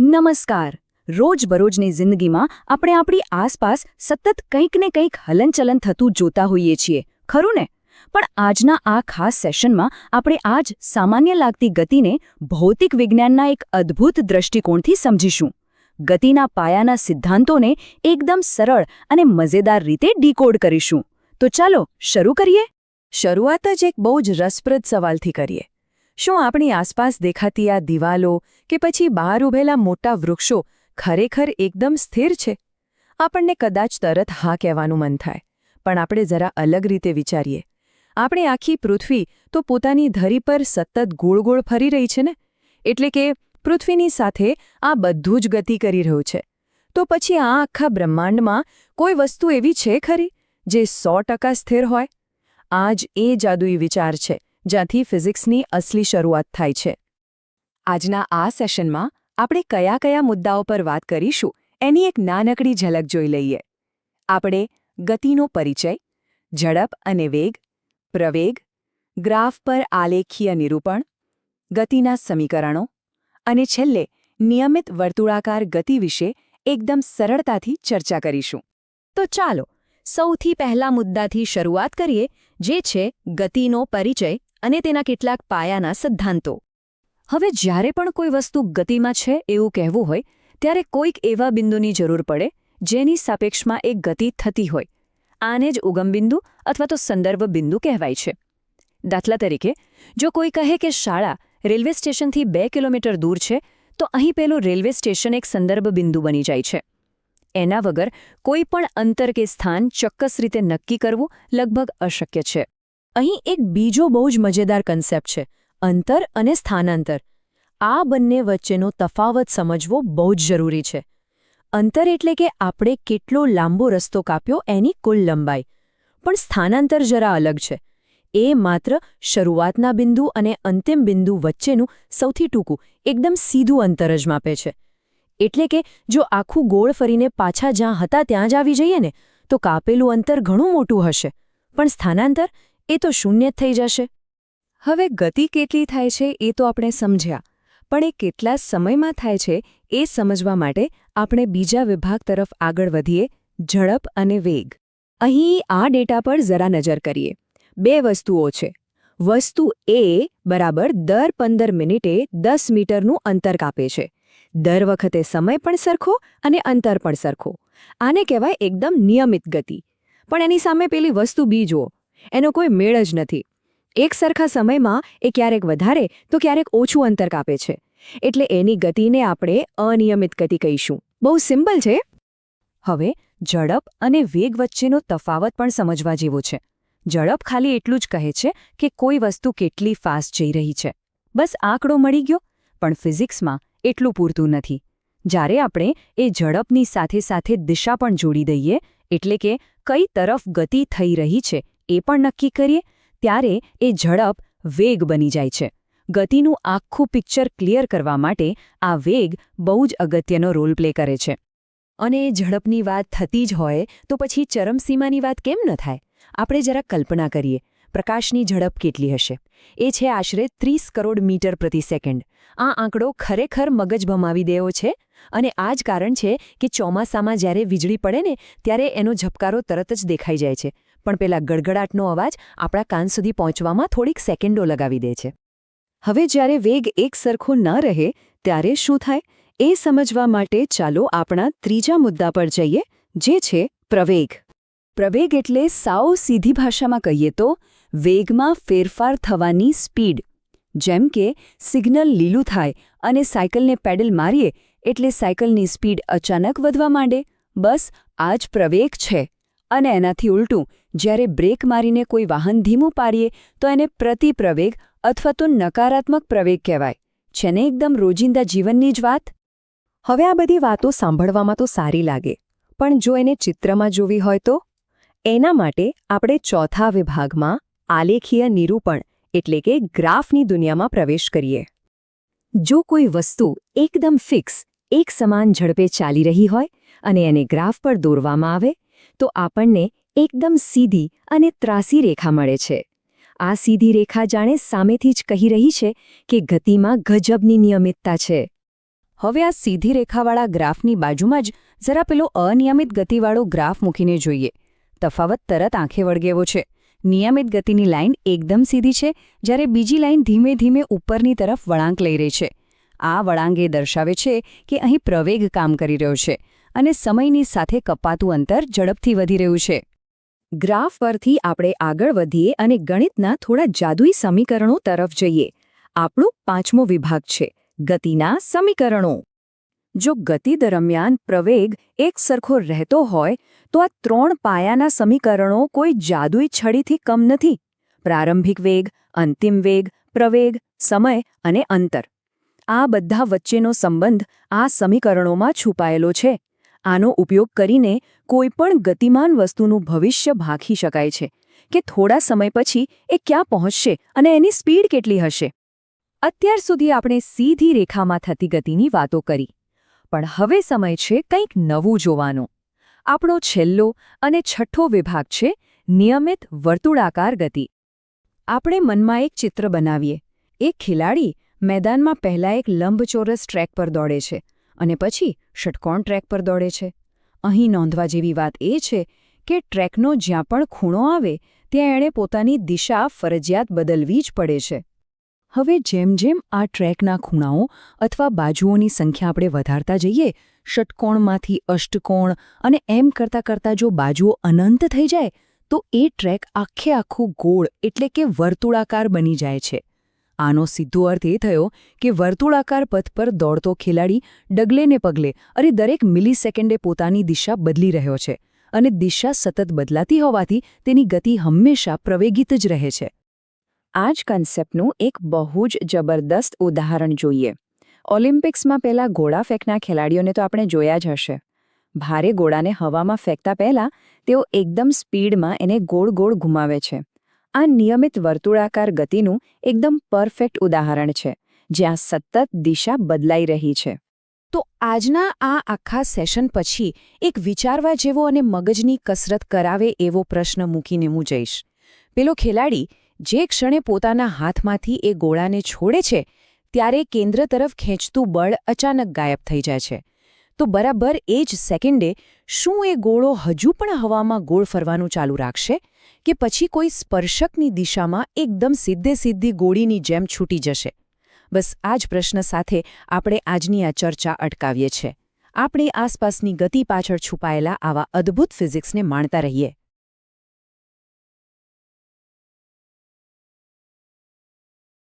નમસ્કાર. રોજબરોજની જિંદગીમાં આપણે આપણી આસપાસ સતત કંઈક ને કંઈક હલનચલન થતું જોતા હોઈએ છીએ, ખરું ને? પણ આજના આ ખાસ સેશનમાં આપણે આજ સામાન્ય લાગતી ગતિને ભૌતિક વિજ્ઞાનના એક અદ્ભુત દૃષ્ટિકોણથી સમજીશું. ગતિના પાયાના સિદ્ધાંતોને એકદમ સરળ અને મજેદાર રીતે ડીકોડ કરીશું. તો ચાલો શરૂ કરીએ. શરૂઆત જ એક બહુ જ રસપ્રદ સવાલથી કરીએ. શું આપણી આસપાસ દેખાતી આ દિવાલો કે પછી બહાર ઊભેલા મોટા વૃક્ષો ખરેખર એકદમ સ્થિર છે? આપણને કદાચ તરત હા કહેવાનું મન થાય, પણ આપણે જરા અલગ રીતે વિચારીએ. આપણી આખી પૃથ્વી તો પોતાની ધરી પર સતત ગોળ ગોળ ફરી રહી છે ને, એટલે કે પૃથ્વીની સાથે આ બધું જ ગતિ કરી રહ્યું છે. તો પછી આ આખા બ્રહ્માંડમાં કોઈ વસ્તુ એવી છે ખરી જે 100% સ્થિર હોય? આ જ એ જાદુઈ વિચાર છે જ્યાંથી ફિઝિક્સની અસલી શરૂઆત થાય છે. આજના આ સેશનમાં આપણે કયા કયા મુદ્દાઓ પર વાત કરીશું એની એક નાનકડી ઝલક જોઈ લઈએ. આપણે ગતિનો પરિચય, ઝડપ અને વેગ, પ્રવેગ, ગ્રાફ પર આલેખીય નિરૂપણ, ગતિના સમીકરણો અને છેલ્લે નિયમિત વર્તુળાકાર ગતિ વિશે એકદમ સરળતાથી ચર્ચા કરીશું. તો ચાલો સૌથી પહેલા મુદ્દાથી શરૂઆત કરીએ, જે છે ગતિનો પરિચય અને તેના કેટલાક પાયાના સિદ્ધાંતો. હવે જ્યારે પણ કોઈ વસ્તુ ગતિમાં છે એવું કહેવું હોય, ત્યારે કોઈક એવા બિંદુની જરૂર પડે જેની સાપેક્ષમાં એક ગતિ થતી હોય. આને જ ઉગમ બિંદુ અથવા તો સંદર્ભ બિંદુ કહેવાય છે. દાખલા તરીકે, જો કોઈ કહે કે શાળા રેલવે સ્ટેશનથી 2 કિલોમીટર દૂર છે, તો અહીં પેલું રેલવે સ્ટેશન એક સંદર્ભ બિંદુ બની જાય છે. એના વગર કોઈ પણ અંતર કે સ્થાન ચોક્કસ રીતે નક્કી કરવું લગભગ અશક્ય છે. અહીં એક બીજો બહુ જ મજેદાર કન્સેપ્ટ છે, અંતર અને સ્થાનાંતર. આ બંને વચ્ચેનો તફાવત સમજવો બહુ જ જરૂરી છે. અંતર એટલે કે આપણે કેટલો લાંબો રસ્તો કાપ્યો એની કુલ લંબાઈ. પણ સ્થાનાંતર જરા અલગ છે. એ માત્ર શરૂઆતના બિંદુ અને અંતિમ બિંદુ વચ્ચેનું સૌથી ટૂંકું, એકદમ સીધું અંતર જ માપે છે. એટલે કે જો આખું ગોળ ફરીને પાછા જ્યાં હતા ત્યાં જ આવી જઈએ ને, તો કાપેલું અંતર ઘણું મોટું હશે, પણ સ્થાનાંતર એ તો શૂન્ય જ થઈ જશે. હવે ગતિ કેટલી થાય છે એ તો આપણે સમજ્યા, પણ એ કેટલા સમયમાં થાય છે એ સમજવા માટે આપણે બીજા વિભાગ તરફ આગળ વધીએ, ઝડપ અને વેગ. અહીં આ ડેટા પર જરા નજર કરીએ. 2 વસ્તુઓ છે. વસ્તુ એ બરાબર દર 15 મિનિટે 10 મીટરનું અંતર કાપે છે. દર વખતે સમય પણ સરખો અને અંતર પણ સરખો. આને કહેવાય એકદમ નિયમિત ગતિ. પણ એની સામે પેલી વસ્તુ બી જુઓ, એનો કોઈ મેળ જ નથી. એક સરખા સમયમાં એ ક્યારેક વધારે તો ક્યારેક ઓછું અંતર કાપે છે. એટલે એની ગતિને આપણે અનિયમિત ગતિ કહીશું. બહુ સિમ્પલ છે. હવે ઝડપ અને વેગ વચ્ચેનો તફાવત પણ સમજવા જેવો છે. ઝડપ ખાલી એટલું જ કહે છે કે કોઈ વસ્તુ કેટલી ફાસ્ટ જઈ રહી છે. બસ આંકડો મળી ગયો. પણ ફિઝિક્સમાં એટલું પૂરતું નથી. જ્યારે આપણે એ ઝડપની સાથે સાથે દિશા પણ જોડી દઈએ, એટલે કે કઈ તરફ ગતિ થઈ રહી છે એ પણ નક્કી કરીએ, ત્યારે એ ઝડપ વેગ બની જાય છે. ગતિનું આખું પિક્ચર ક્લિયર કરવા માટે આ વેગ બહુ જ અગત્યનો રોલ પ્લે કરે છે. અને એ ઝડપની વાત થતી જ હોય તો પછી ચરમસીમાની વાત કેમ ન થાય? આપણે જરા કલ્પના કરીએ. પ્રકાશની ઝડપ કેટલી હશે? એ છે આશરે 30 કરોડ મીટર પ્રતિ સેકન્ડ. આ આંકડો ખરેખર મગજ ભમાવી દેવો છે. અને આ જ કારણ છે કે ચોમાસામાં જ્યારે વીજળી પડે ને, ત્યારે એનો ઝબકારો તરત જ દેખાઈ જાય છે. પણ પેલા ગડગડાટનો અવાજ આપણા કાન સુધી પહોંચવામાં થોડીક સેકન્ડો લગાવી દે છે. હવે જ્યારે વેગ એક સરખો ન રહે, ત્યારે શું થાય એ સમજવા માટે ચાલો આપણા ત્રીજા મુદ્દા પર જઈએ, જે છે પ્રવેગ. પ્રવેગ એટલે સાવ સીધી ભાષામાં કહીએ તો વેગમાં ફેરફાર થવાની સ્પીડ. જેમ કે સિગ્નલ લીલું થાય અને સાયકલને પેડલ મારીએ એટલે સાયકલની સ્પીડ અચાનક વધવા માંડે. બસ આ જ પ્રવેગ છે. અને એનાથી ઉલટું, જ્યારે બ્રેક મારીને કોઈ વાહન ધીમું પાડીએ તો એને પ્રતિપ્રવેગ અથવા તો નકારાત્મક પ્રવેગ કહેવાય. છે ને એકદમ રોજિંદા જીવનની જ વાત? હવે આ બધી વાતો સાંભળવામાં તો સારી લાગે, પણ જો એને ચિત્રમાં જોવી હોય તો? એના માટે આપણે ચોથા વિભાગમાં આલેખીય નિરૂપણ એટલે કે ગ્રાફની દુનિયામાં પ્રવેશ કરીએ. જો કોઈ વસ્તુ એકદમ ફિક્સ, એક સમાન ઝડપે ચાલી રહી હોય અને એને ગ્રાફ પર દોરવામાં આવે, તો આપણને એકદમ સીધી અને ત્રાસી રેખા મળે છે. આ સીધી રેખા જાણે સામેથી જ કહી રહી છે કે ગતિમાં ગજબની નિયમિતતા છે. હવે આ સીધી રેખાવાળા ગ્રાફની બાજુમાં જ જરા પેલો અનિયમિત ગતિવાળો ગ્રાફ મૂકીને જોઈએ. તફાવત તરત આંખે વળગે એવો છે. નિયમિત ગતિની લાઇન એકદમ સીધી છે, જ્યારે બીજી લાઇન ધીમે ધીમે ઉપરની તરફ વળાંક લઈ રહી છે. આ વળાંક એ દર્શાવે છે કે અહીં પ્રવેગ કામ કરી રહ્યો છે અને સમયની સાથે કપાતું અંતર ઝડપથી વધી રહ્યું છે. ગ્રાફ પરથી આપણે આગળ વધીએ અને ગણિતના થોડા જાદુઈ સમીકરણો તરફ જઈએ. આપણો 5મો વિભાગ છે ગતિના સમીકરણો. જો ગતિ દરમિયાન પ્રવેગ એક સરખો રહેતો હોય તો આ 3 પાયાના સમીકરણો કોઈ જાદુઈ છડીથી કમ નથી. પ્રારંભિક વેગ, અંતિમ વેગ, પ્રવેગ, સમય અને અંતર. આ બધા વચ્ચેનો સંબંધ આ સમીકરણોમાં છુપાયેલો છે. આનો ઉપયોગ કરીને કોઈપણ ગતિમાન વસ્તુનું ભવિષ્ય ભાંખી શકાય છે કે થોડા સમય પછી એ ક્યાં પહોંચશે અને એની સ્પીડ કેટલી હશે. અત્યાર સુધી આપણે સીધી રેખામાં થતી ગતિની વાતો કરી, પણ હવે સમય છે કંઈક નવું જોવાનો. આપણો છેલ્લો અને છઠ્ઠો વિભાગ છે નિયમિત વર્તુળાકાર ગતિ. આપણે મનમાં એક ચિત્ર બનાવીએ. એક ખેલાડી મેદાનમાં પહેલા એક લંબચોરસ ટ્રેક પર દોડે છે અને પછી ષટકોણ ટ્રેક પર દોડે છે. અહીં નોંધવા જેવી વાત એ છે કે ટ્રેકનો જ્યાં પણ ખૂણો આવે ત્યાં એણે પોતાની દિશા ફરજિયાત બદલવી જ પડે છે. હવે જેમ જેમ આ ટ્રેકના ખૂણાઓ અથવા બાજુઓની સંખ્યા આપણે વધારતા જઈએ, ષટકોણમાંથી અષ્ટકોણ અને એમ કરતાં કરતાં જો બાજુઓ અનંત થઈ જાય તો એ ટ્રેક આખે આખું ગોળ એટલે કે વર્તુળાકાર બની જાય છે. આનો સીધો અર્થ એ થયો કે વર્તુળાકાર પથ પર દોડતો ખેલાડી ડગલે ને પગલે અને દરેક મિલિસેકન્ડે પોતાની દિશા બદલી રહ્યો છે અને દિશા સતત બદલાતી હોવાથી તેની ગતિ હંમેશા પ્રવેગિત જ રહે છે. આ જ કન્સેપ્ટનું એક બહુ જ જબરદસ્ત ઉદાહરણ જોઈએ. ઓલિમ્પિક્સમાં પહેલા ગોળા ફેંકના ખેલાડીઓને તો આપણે જોયા જ હશે. ભારે ગોળાને હવામાં ફેંકતા પહેલાં તેઓ એકદમ સ્પીડમાં એને ગોળ ગોળ ઘુમાવે છે. આ નિયમિત વર્તુળાકાર ગતિનું એકદમ પરફેક્ટ ઉદાહરણ છે, જ્યાં સતત દિશા બદલાઈ રહી છે. તો આજના આ આખા સેશન પછી એક વિચારવા જેવો અને મગજની કસરત કરાવે એવો પ્રશ્ન મૂકીને હું જઈશ. પેલો ખેલાડી જે ક્ષણે પોતાના હાથમાંથી એ ગોળાને છોડે છે ત્યારે કેન્દ્ર તરફ ખેંચતું બળ અચાનક ગાયબ થઈ જાય છે. તો બરાબર એ જ સેકન્ડે શું એ ગોળો હજુ પણ હવામાં ગોળ ફરવાનું ચાલુ રાખશે કે પછી કોઈ સ્પર્શકની દિશામાં એકદમ સીધી ગોળીની જેમ છૂટી જશે? બસ આ જ પ્રશ્ન સાથે આપણે આજની આ ચર્ચા અટકાવીએ છીએ. આપણી આસપાસની ગતિ પાછળ છુપાયેલા આવા અદ્ભુત ફિઝિક્સને માણતા રહીએ.